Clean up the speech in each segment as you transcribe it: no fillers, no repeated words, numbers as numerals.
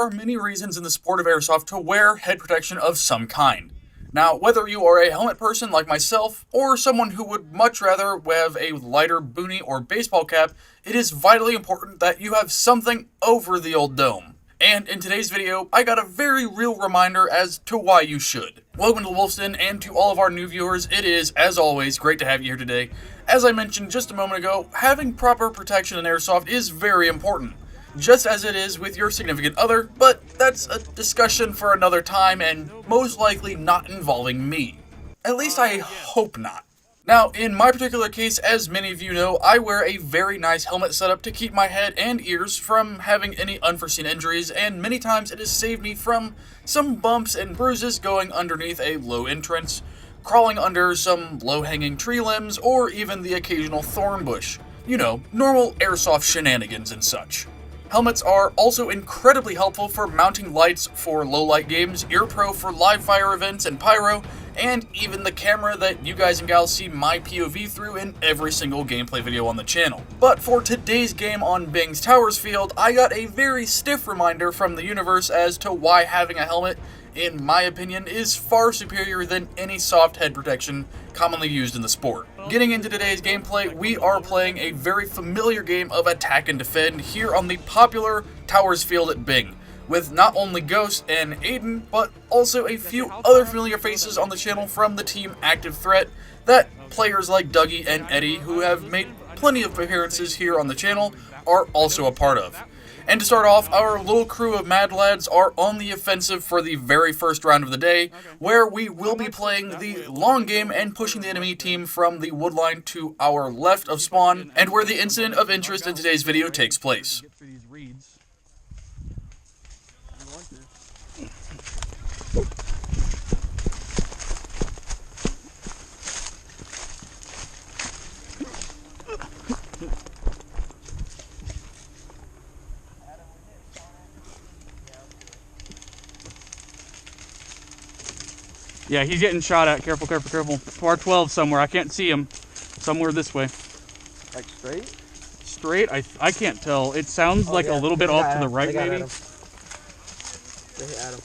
are many reasons in the sport of airsoft to wear head protection of some kind. Now, whether you are a helmet person like myself, or someone who would much rather have a lighter boonie or baseball cap, it is vitally important that you have something over the old dome. And in today's video, I got a very real reminder as to why you should. Welcome to Wolfsden, and to all of our new viewers, it is, as always, great to have you here today. As I mentioned just a moment ago, having proper protection in airsoft is very important. Just as it is with your significant other, but that's a discussion for another time and most likely not involving me. At least I hope not. Now, in my particular case, as many of you know, I wear a very nice helmet setup to keep my head and ears from having any unforeseen injuries, and many times it has saved me from some bumps and bruises going underneath a low entrance, crawling under some low-hanging tree limbs, or even the occasional thorn bush. You know, normal airsoft shenanigans and such. Helmets are also incredibly helpful for mounting lights for low-light games, ear pro for live fire events and pyro, and even the camera that you guys and gals see my POV through in every single gameplay video on the channel. But for today's game on Bing's Towers Field, I got a very stiff reminder from the universe as to why having a helmet, in my opinion, is far superior than any soft head protection commonly used in the sport. Getting into today's gameplay, we are playing a very familiar game of attack and defend here on the popular Towers Field at Bing, with not only Ghost and Aiden, but also a few other familiar faces on the channel from the team Active Threat that players like Dougie and Eddie, who have made plenty of appearances here on the channel, are also a part of. And to start off, our little crew of mad lads are on the offensive for the very first round of the day, where we will be playing the long game and pushing the enemy team from the woodline to our left of spawn, and where the incident of interest in today's video takes place. Yeah, he's getting shot at. Careful, careful, careful. R12 somewhere. I can't see him. Somewhere this way. Like straight? Straight? I can't tell. It sounds like a little bit off to the right, maybe. They hit Adam.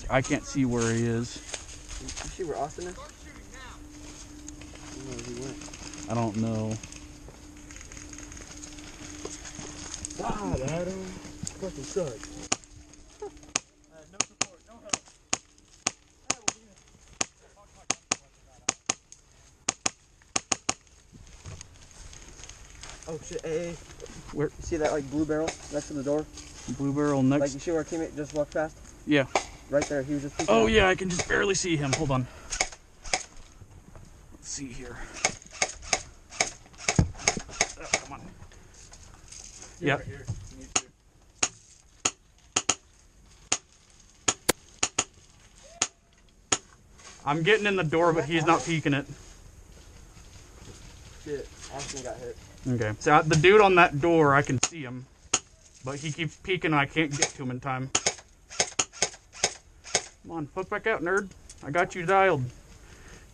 I can't see where he is. You see where Austin is? I don't know where he went. I don't know. God, Adam. Fucking sucks. Oh shit, hey. Where? You see that like blue barrel next to the door? Blue barrel next? Like you see where our teammate just walked past? Yeah. Right there, he was just peeking Oh out. yeah, I can just barely see him. Hold on. Let's see here. Oh, come on. Yeah. Right here. I'm getting in the door, but he's not peeking it. Shit, Austin got hit. Okay. So the dude on that door, I can see him, but he keeps peeking and I can't get to him in time. Come on, poke back out, nerd. I got you dialed.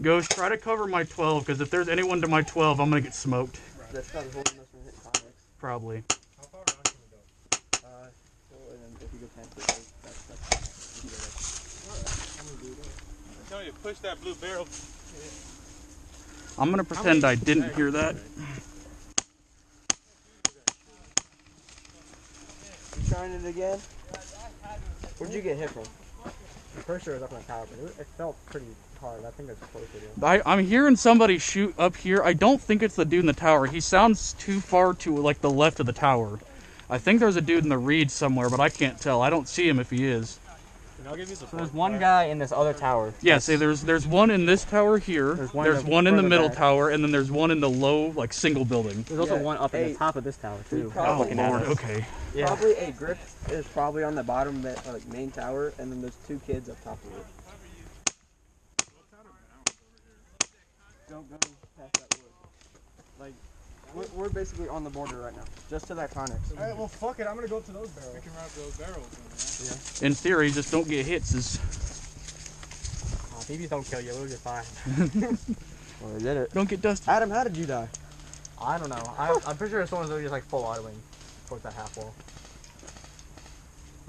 Ghost, try to cover my 12, because if there's anyone to my 12, I'm going to get smoked. That's probably holding us from hitting convicts. Probably. How far around can we go? Well, and then if you go past it, that's I'm telling you, push that blue barrel. I'm going to pretend I didn't hear that. You trying it again? Where'd you get hit from? I'm pretty sure it was up in the tower, but it felt pretty hard. I think that's closer to I'm hearing somebody shoot up here. I don't think it's the dude in the tower. He sounds too far to like the left of the tower. I think there's a dude in the reeds somewhere, but I can't tell. I don't see him if he is. I'll give you So there's one guy in this other tower. Yeah, see, there's one in this tower here. There's There's one one in the further middle back. tower, and then there's one in the low, like, single building. There's also Yeah, one up at hey, the top of this tower, too. probably- Oh, Looking at Lord, us. okay. Yeah. Probably a grip is probably on the bottom of that like main tower, and then there's two kids up top of it. Don't go past that wood. Like, we're basically on the border right now, just to that Connex. Alright, well, fuck it. I'm gonna go up to those barrels. We can wrap those barrels in, In theory, just don't get hits. BBs don't kill you. We'll get fine. Well, we did it. Don't get dusted. Adam, how did you die? I don't know. I'm pretty sure someone's just like full autoing towards that half wall.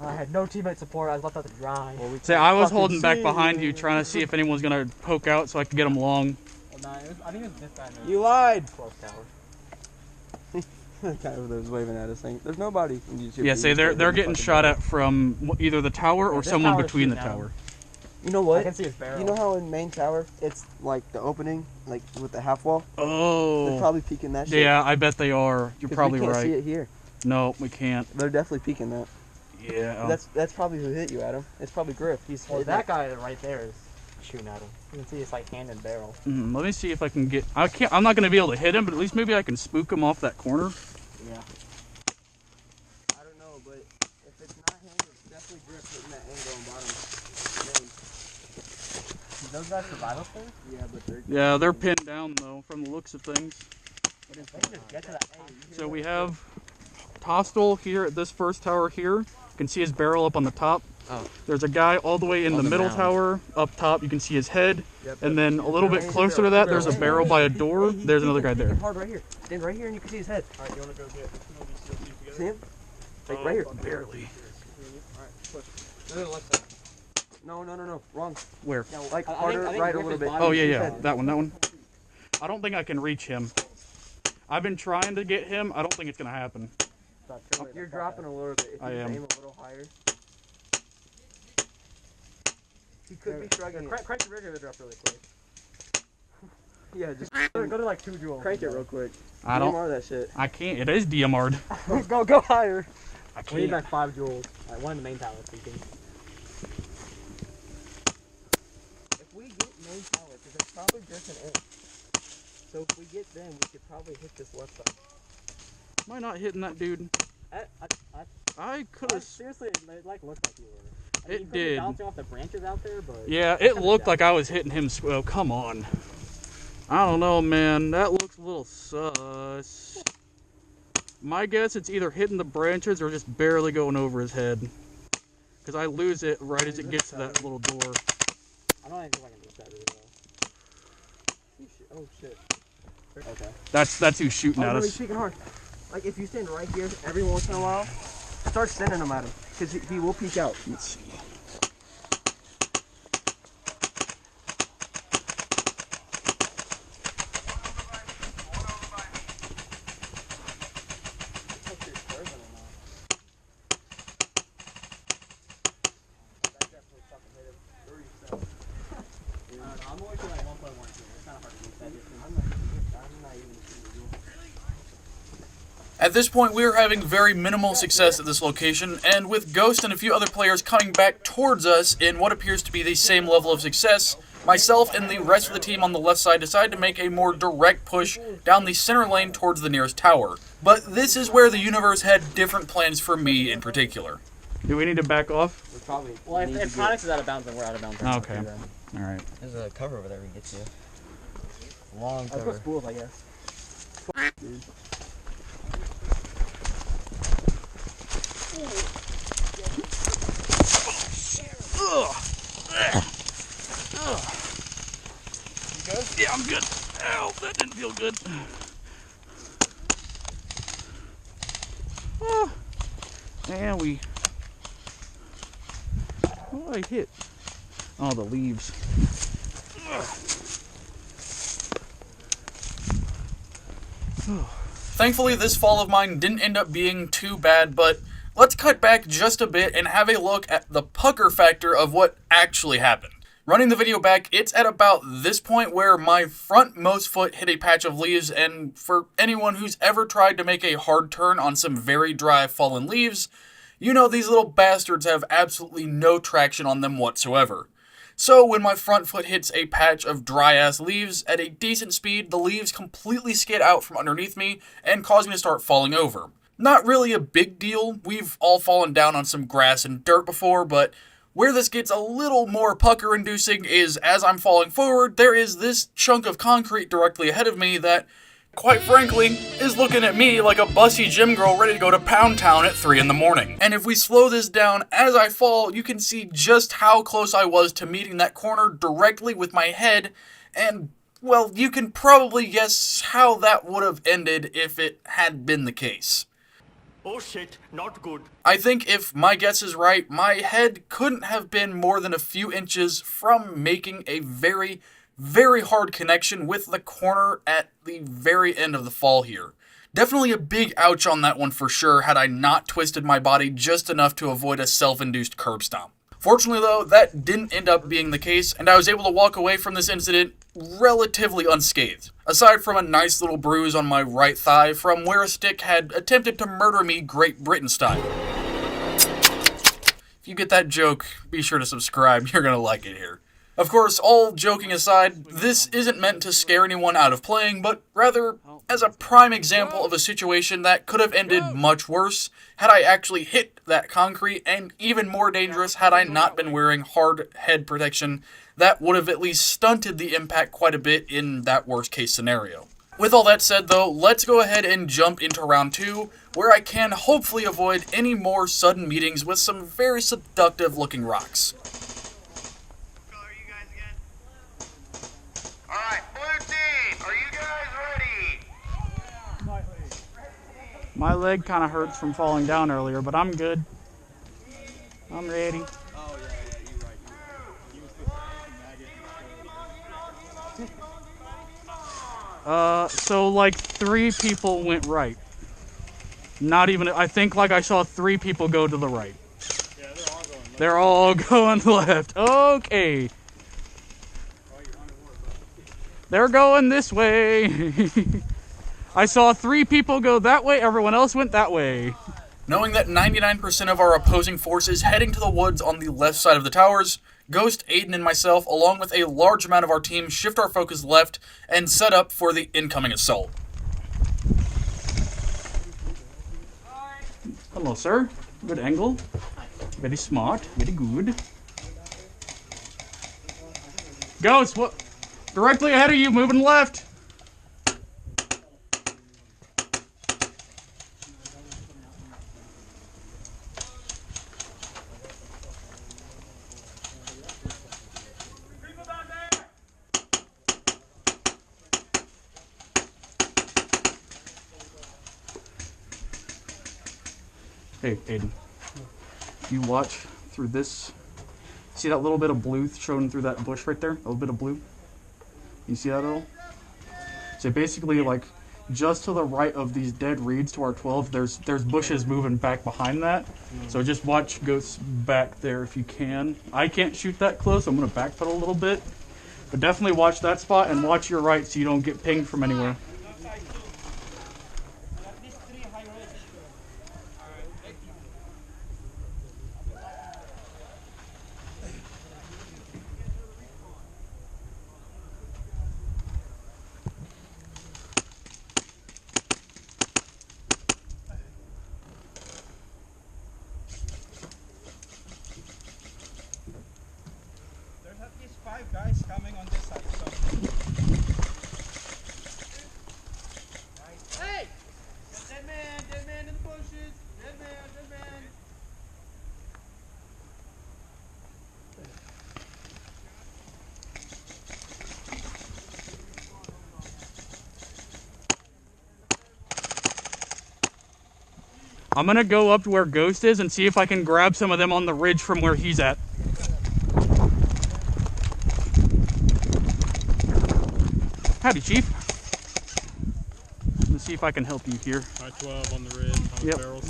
I had no teammate support. I was left out to dry. Well, we Say, I was fucking holding back see behind you, trying to see if anyone was gonna poke out so I could get them long. Well, nah, I think it was this guy. You lied. Close tower. That guy over there was waving at us saying, "There's nobody." Yeah, say they're getting shot at from either the tower or This someone tower's between the shooting at 'em. tower. You know I what? can see his barrel. You know how in main tower it's like the opening, like with the half wall. They're Oh, probably peeking that shit. yeah, I bet they are. You're 'Cause probably we can't right. see it here. No, we can't. They're definitely peeking that. Yeah. That's probably who hit you, Adam. It's probably Griff. He's Well, hitting that it. guy right there is shooting at him. You can see his like hand and barrel. Let me see if I can get. I can't. I'm not gonna be able to hit him, but at least maybe I can spook him off that corner. Yeah. I don't know, but if it's not him, it's definitely Griff hitting that angle on bottom. Those guys survive up there? Yeah, but they're. Yeah, they're pinned down though, from the looks of things. But if they can just get to that top. So we have Tostel here at this first tower here. You can see his barrel up on the top. Oh. There's a guy all the way in the middle tower up top. You can see his head. And then a little bit closer to that, there's a barrel by a door. There's another guy there. Hard right here. Stand right here and you can see his head. Alright, you wanna go get See him? Like right here. Barely. Alright, push. Go to the left side. No. Wrong. Where? No, like I harder, think right a Griff little is bit. bottom. Oh, yeah, His yeah. head. That one. I don't think I can reach him. I've been trying to get him. I don't think it's going to happen. You're dropping a little bit. If you I am. aim a little higher. He could be struggling. Crank the rigger drop really quick. Yeah, just Go to like 2 joules. crank it real quick. I don't. DMR that shit. I can't. It is DMR'd. Go higher. I We need can't. like 5 joules. Alright, one in the main tower speaking. If we get main tower, because it's probably drifting in. So if we get them, we could probably hit this left side. Am I not hitting that dude? I could have. Seriously, it like looked like you were. I mean, It you could be did. bouncing off the branches out there, but Yeah, it looked like I was hitting him. Oh, come on. I don't know, man. That looks a little sus. My guess, it's either hitting the branches or just barely going over his head. Because I lose it right as it gets to that little door. I don't even think I can miss that really well. Oh shit. Okay. That's who's shooting at He's us. peeking hard. Like if you stand right here every once in a while, start sending them at him. Because he will peek out. Let's see. I'm always like 1.1. It's kind of hard to miss that distance. I'm not even shooting. At this point, we are having very minimal success at this location, and with Ghost and a few other players coming back towards us in what appears to be the same level of success, myself and the rest of the team on the left side decide to make a more direct push down the center lane towards the nearest tower. But this is where the universe had different plans for me in particular. Do we need to back off? We probably. Well, need if to get- Conix is out of bounds, then we're out of bounds. Okay. Alright. There's a cover over there we can get to. Long Let's go cover. spools, I guess. Dude. Yeah, I'm good. Ow, that didn't feel good. Oh, and we. What did I hit? Oh, the leaves. Thankfully, this fall of mine didn't end up being too bad, but let's cut back just a bit and have a look at the pucker factor of what actually happened. Running the video back, it's at about this point where my frontmost foot hit a patch of leaves, and for anyone who's ever tried to make a hard turn on some very dry fallen leaves, you know these little bastards have absolutely no traction on them whatsoever. So when my front foot hits a patch of dry-ass leaves at a decent speed, the leaves completely skid out from underneath me and cause me to start falling over. Not really a big deal, we've all fallen down on some grass and dirt before, but where this gets a little more pucker-inducing is as I'm falling forward, there is this chunk of concrete directly ahead of me that, quite frankly, is looking at me like a bussy gym girl ready to go to Pound Town at 3 in the morning. And if we slow this down as I fall, you can see just how close I was to meeting that corner directly with my head, and, well, you can probably guess how that would have ended if it had been the case. Oh shit, not good. I think if my guess is right, my head couldn't have been more than a few inches from making a very, very hard connection with the corner at the very end of the fall here. Definitely a big ouch on that one for sure, had I not twisted my body just enough to avoid a self-induced curb stomp. Fortunately though, that didn't end up being the case, and I was able to walk away from this incident relatively unscathed, aside from a nice little bruise on my right thigh from where a stick had attempted to murder me Great Britain style. If you get that joke, be sure to subscribe, you're gonna like it here. Of course, all joking aside, this isn't meant to scare anyone out of playing, but rather as a prime example of a situation that could have ended much worse had I actually hit that concrete, and even more dangerous had I not been wearing hard head protection that would have at least stunted the impact quite a bit in that worst case scenario. With all that said though, let's go ahead and jump into round 2, where I can hopefully avoid any more sudden meetings with some very seductive looking rocks. Alright, blue team, are you guys ready? My leg kind of hurts from falling down earlier, but I'm good. I'm ready. So like 3 people went right. Not even, I think like I saw 3 people go to the right. Yeah, They're all going left. Okay. They're going this way. I saw 3 people go that way, everyone else went that way. Knowing that 99% of our opposing force is heading to the woods on the left side of the towers, Ghost, Aiden, and myself, along with a large amount of our team, shift our focus left and set up for the incoming assault. Hello, sir. Good angle. Very smart. Very good. Ghost, what? Directly ahead of you, moving left. Hey, Aiden. You watch through this. See that little bit of blue showing through that bush right there? A little bit of blue? You see that at all? So basically, like, just to the right of these dead reeds to our 12, there's bushes moving back behind that. So just watch Ghosts back there if you can. I can't shoot that close, so I'm going to backpedal a little bit. But definitely watch that spot and watch your right so you don't get pinged from anywhere. There's at least 5 guys coming on this side, so. Hey! Dead man in the bushes! Dead man! I'm gonna go up to where Ghost is and see if I can grab some of them on the ridge from where he's at. Howdy, Chief. Let's see if I can help you here. I-12 on the ridge, on the barrels.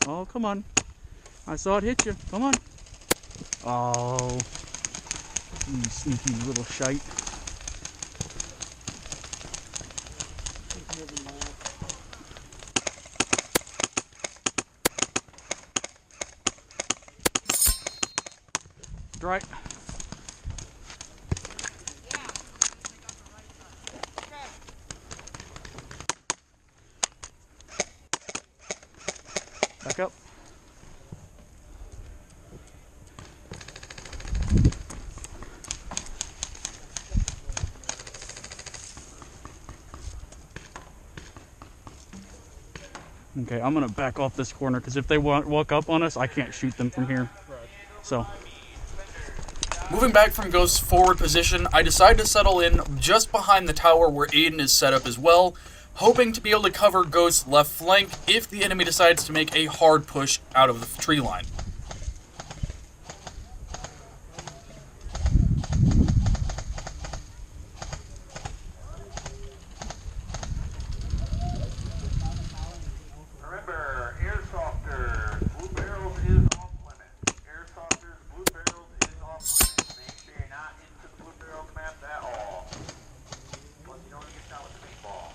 Oh, come on. I saw it hit you. Come on. Oh. You sneaky little shite. Right. Back up. Okay, I'm gonna back off this corner because if they walk up on us, I can't shoot them from here. So. Moving back from Ghost's forward position, I decide to settle in just behind the tower where Aiden is set up as well, hoping to be able to cover Ghost's left flank if the enemy decides to make a hard push out of the tree line. Remember, Airsofters, blue barrels is off limits. Airsofters, blue barrels is off limits. Make sure you're not into the blue barrels map at all. Plus, you don't want to get shot with the paintball.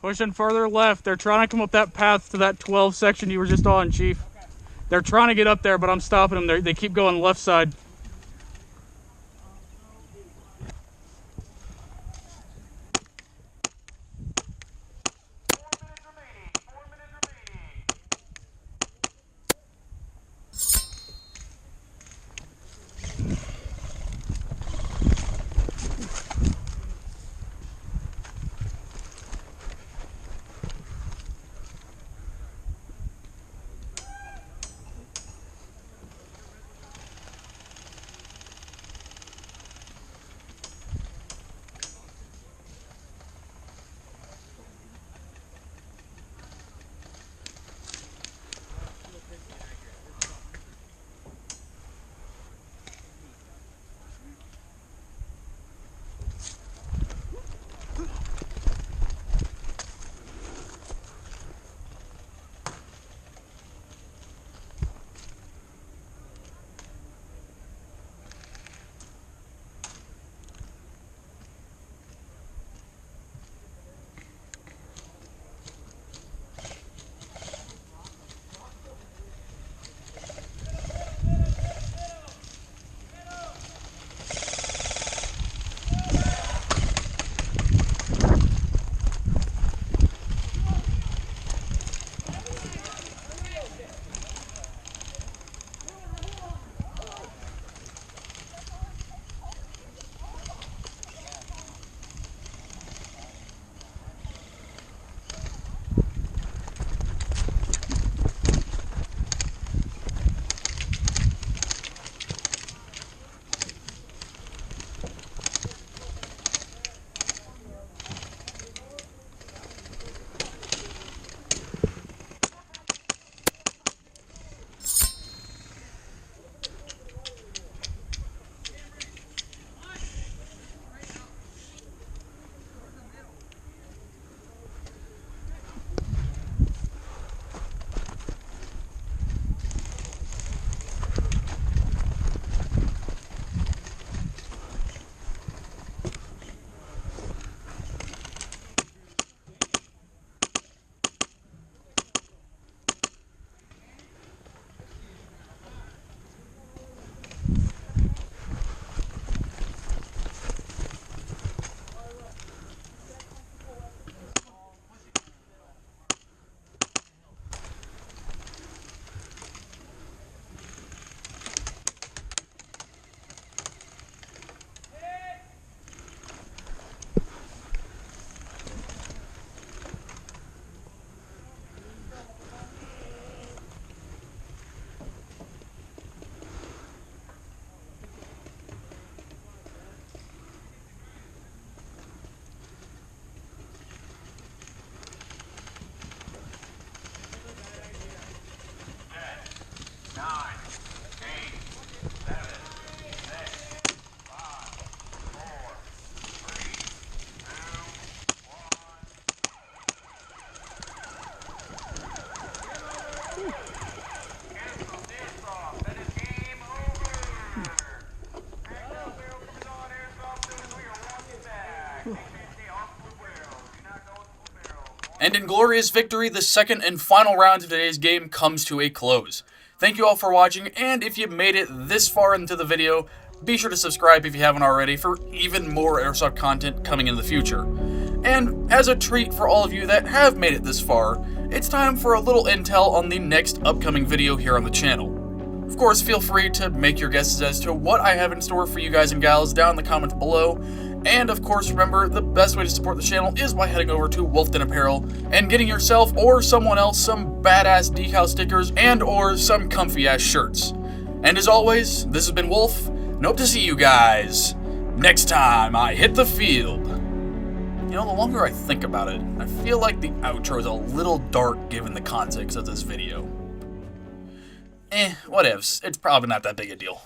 Pushing further left. They're trying to come up that path to that 12 section you were just on, Chief. They're trying to get up there, but I'm stopping them. They keep going left side. And in glorious victory, the second and final round of today's game comes to a close. Thank you all for watching, and if you made it this far into the video, be sure to subscribe if you haven't already for even more Airsoft content coming in the future. And as a treat for all of you that have made it this far, it's time for a little intel on the next upcoming video here on the channel. Of course, feel free to make your guesses as to what I have in store for you guys and gals down in the comments below. And of course, remember, the best way to support the channel is by heading over to Wolfsden Apparel and getting yourself or someone else some badass decal stickers and or some comfy ass shirts. And as always, this has been Wolf, and hope to see you guys next time I hit the field. You know, the longer I think about it, I feel like the outro is a little dark given the context of this video. Whatevs. It's probably not that big a deal.